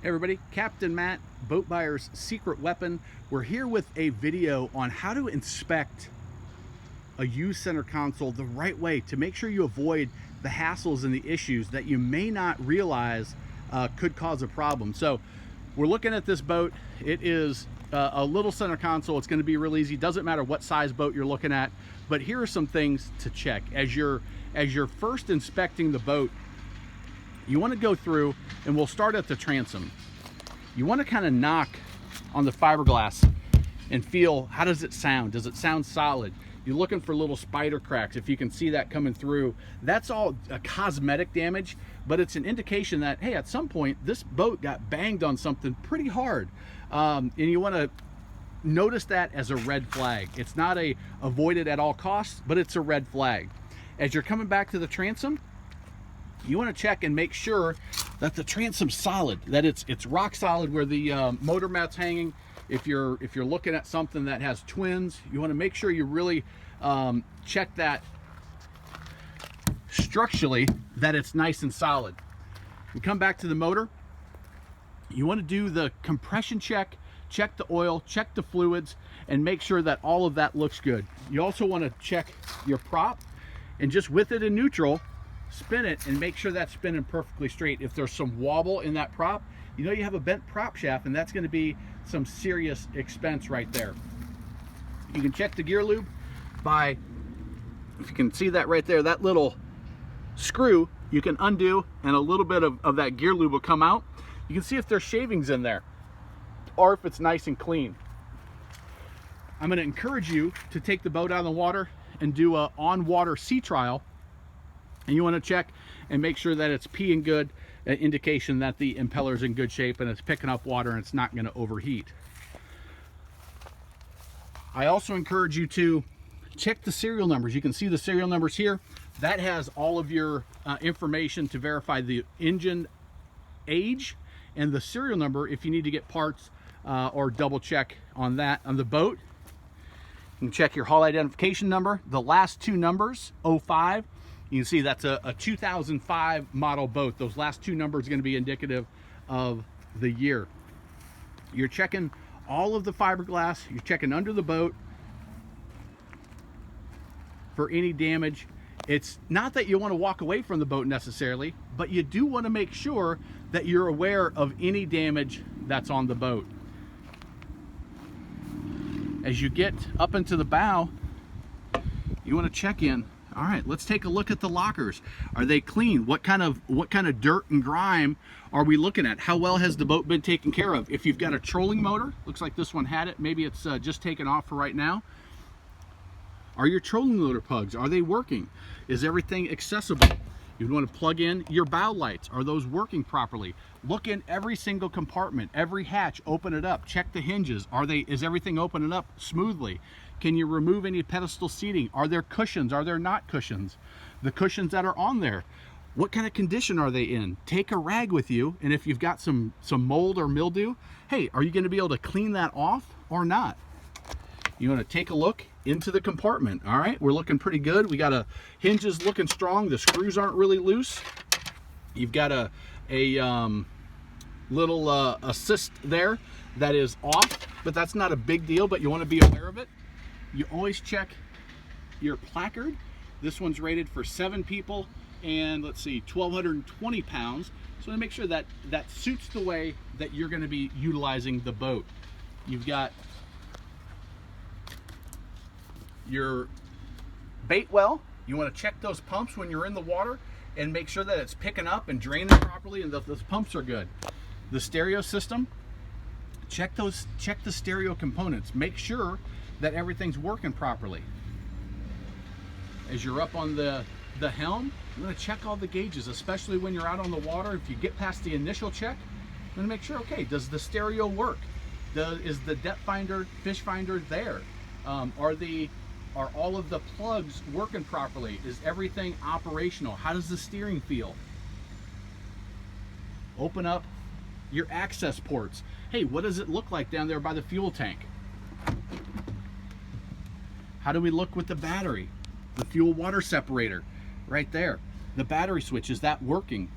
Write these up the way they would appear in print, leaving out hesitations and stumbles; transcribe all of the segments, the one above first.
Hey everybody, Captain Matt, Boat Buyer's Secret Weapon. We're here with a video on how to inspect a used center console the right way to make sure you avoid the hassles and the issues that you may not realize could cause a problem. So we're looking at this boat. It is a little center console. It's going to be real easy. Doesn't matter what size boat you're looking at, but here are some things to check as you're first inspecting the boat. You want to go through, and we'll start at the transom. You want to kind of knock on the fiberglass and feel, how does it sound? Does it sound solid? You're looking for little spider cracks. If you can see that coming through, that's all a cosmetic damage, but it's an indication that, hey, at some point this boat got banged on something pretty hard. And you want to notice that as a red flag. It's not a avoid it at all costs, but it's a red flag. As you're coming back to the transom, you want to check and make sure that the transom's solid, that it's rock solid where the motor mounts hanging. If you're looking at something that has twins, you want to make sure you really check that structurally, that it's nice and solid. We come back to the motor. You want to do the compression check, check the oil, check the fluids, and make sure that all of that looks good. You also want to check your prop, and just with it in neutral, spin it and make sure that's spinning perfectly straight. If there's some wobble in that prop, you know you have a bent prop shaft, and that's going to be some serious expense right there. You can check the gear lube by, if you can see that right there, that little screw you can undo, and a little bit of that gear lube will come out. You can see if there's shavings in there or if it's nice and clean. I'm going to encourage you to take the boat out of the water and do a on-water sea trial. And you want to check and make sure that it's peeing good, an indication that the impeller's in good shape and it's picking up water and it's not going to overheat. I also encourage you to check the serial numbers. You can see the serial numbers here. That has all of your information to verify the engine age and the serial number if you need to get parts or double check on that on the boat. You can check your hull identification number, the last two numbers, 05. You can see that's a 2005 model boat. Those last two numbers are going to be indicative of the year. You're checking all of the fiberglass. You're checking under the boat for any damage. It's not that you want to walk away from the boat necessarily, but you do want to make sure that you're aware of any damage that's on the boat. As you get up into the bow, you want to check in. All right, let's take a look at the lockers. Are they clean? What kind of dirt and grime are we looking at? How well has the boat been taken care of? If you've got a trolling motor, looks like this one had it. Maybe it's just taken off for right now. Are your trolling motor plugs, are they working? Is everything accessible? You want to plug in your bow lights. Are those working properly? Look in every single compartment, every hatch, open it up. Check the hinges. Is everything opening up smoothly? Can you remove any pedestal seating? Are there cushions? Are there not cushions? The cushions that are on there, what kind of condition are they in? Take a rag with you, and if you've got some mold or mildew, hey, are you going to be able to clean that off or not? You want to take a look into the compartment. All right, we're looking pretty good. We got a hinges looking strong. The screws aren't really loose. You've got a little assist there that is off, but that's not a big deal, but you want to be aware of it. You always check your placard. This one's rated for 7 people and let's see, 1,220 pounds. So to make sure that that suits the way that you're going to be utilizing the boat. You've got your bait well. You want to check those pumps when you're in the water and make sure that it's picking up and draining properly and that those pumps are good. The stereo system, check the stereo components. Make sure that everything's working properly. As you're up on the helm, you want to check all the gauges, especially when you're out on the water. If you get past the initial check, you want to make sure, okay, does the stereo work? Is the depth finder, fish finder there? Are all of the plugs working properly? Is everything operational? How does the steering feel? Open up your access ports. Hey, what does it look like down there by the fuel tank? How do we look with the battery? The fuel water separator right there. The battery switch, is that working?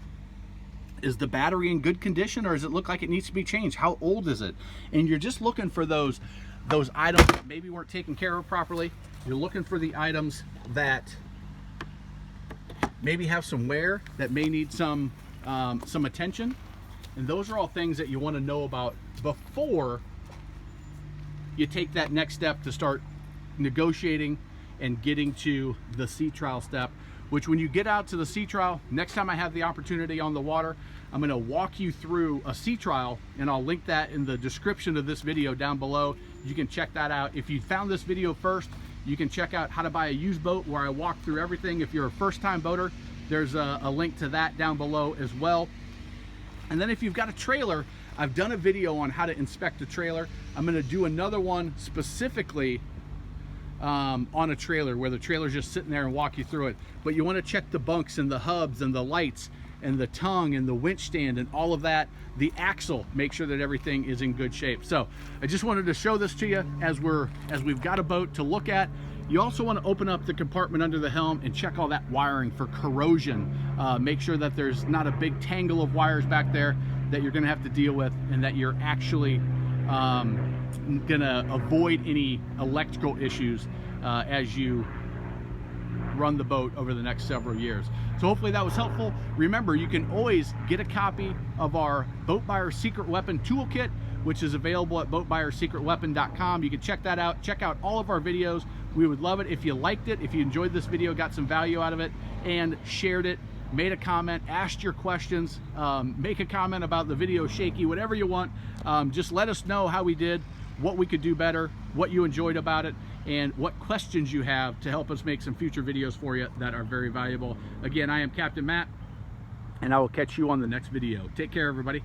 Is the battery in good condition, or does it look like it needs to be changed? How old is it? And you're just looking for those items that maybe weren't taken care of properly. You're looking for the items that maybe have some wear, that may need some attention. And those are all things that you want to know about before you take that next step to start negotiating and getting to the sea trial step, which when you get out to the sea trial, next time I have the opportunity on the water, I'm going to walk you through a sea trial, and I'll link that in the description of this video down below. You can check that out. If you found this video first, you can check out how to buy a used boat, where I walk through everything. If you're a first-time boater, there's a link to that down below as well. And then if you've got a trailer, I've done a video on how to inspect a trailer. I'm going to do another one specifically on a trailer, where the trailer's just sitting there, and walk you through it. But you want to check the bunks and the hubs and the lights and the tongue and the winch stand and all of that, the axle, make sure that everything is in good shape. So I just wanted to show this to you as we've got a boat to look at. You also want to open up the compartment under the helm and check all that wiring for corrosion. Make sure that there's not a big tangle of wires back there that you're going to have to deal with, and that you're actually gonna avoid any electrical issues as you run the boat over the next several years. So hopefully that was helpful. Remember, you can always get a copy of our Boat Buyer Secret Weapon Toolkit, which is available at boatbuyersecretweapon.com. You can check that out. Check out all of our videos. We would love it if you liked it, if you enjoyed this video, got some value out of it, and shared it, made a comment, asked your questions, make a comment about the video shaky, whatever you want. Just let us know how we did, what we could do better, what you enjoyed about it, and what questions you have to help us make some future videos for you that are very valuable. Again, I am Captain Matt, and I will catch you on the next video. Take care, everybody.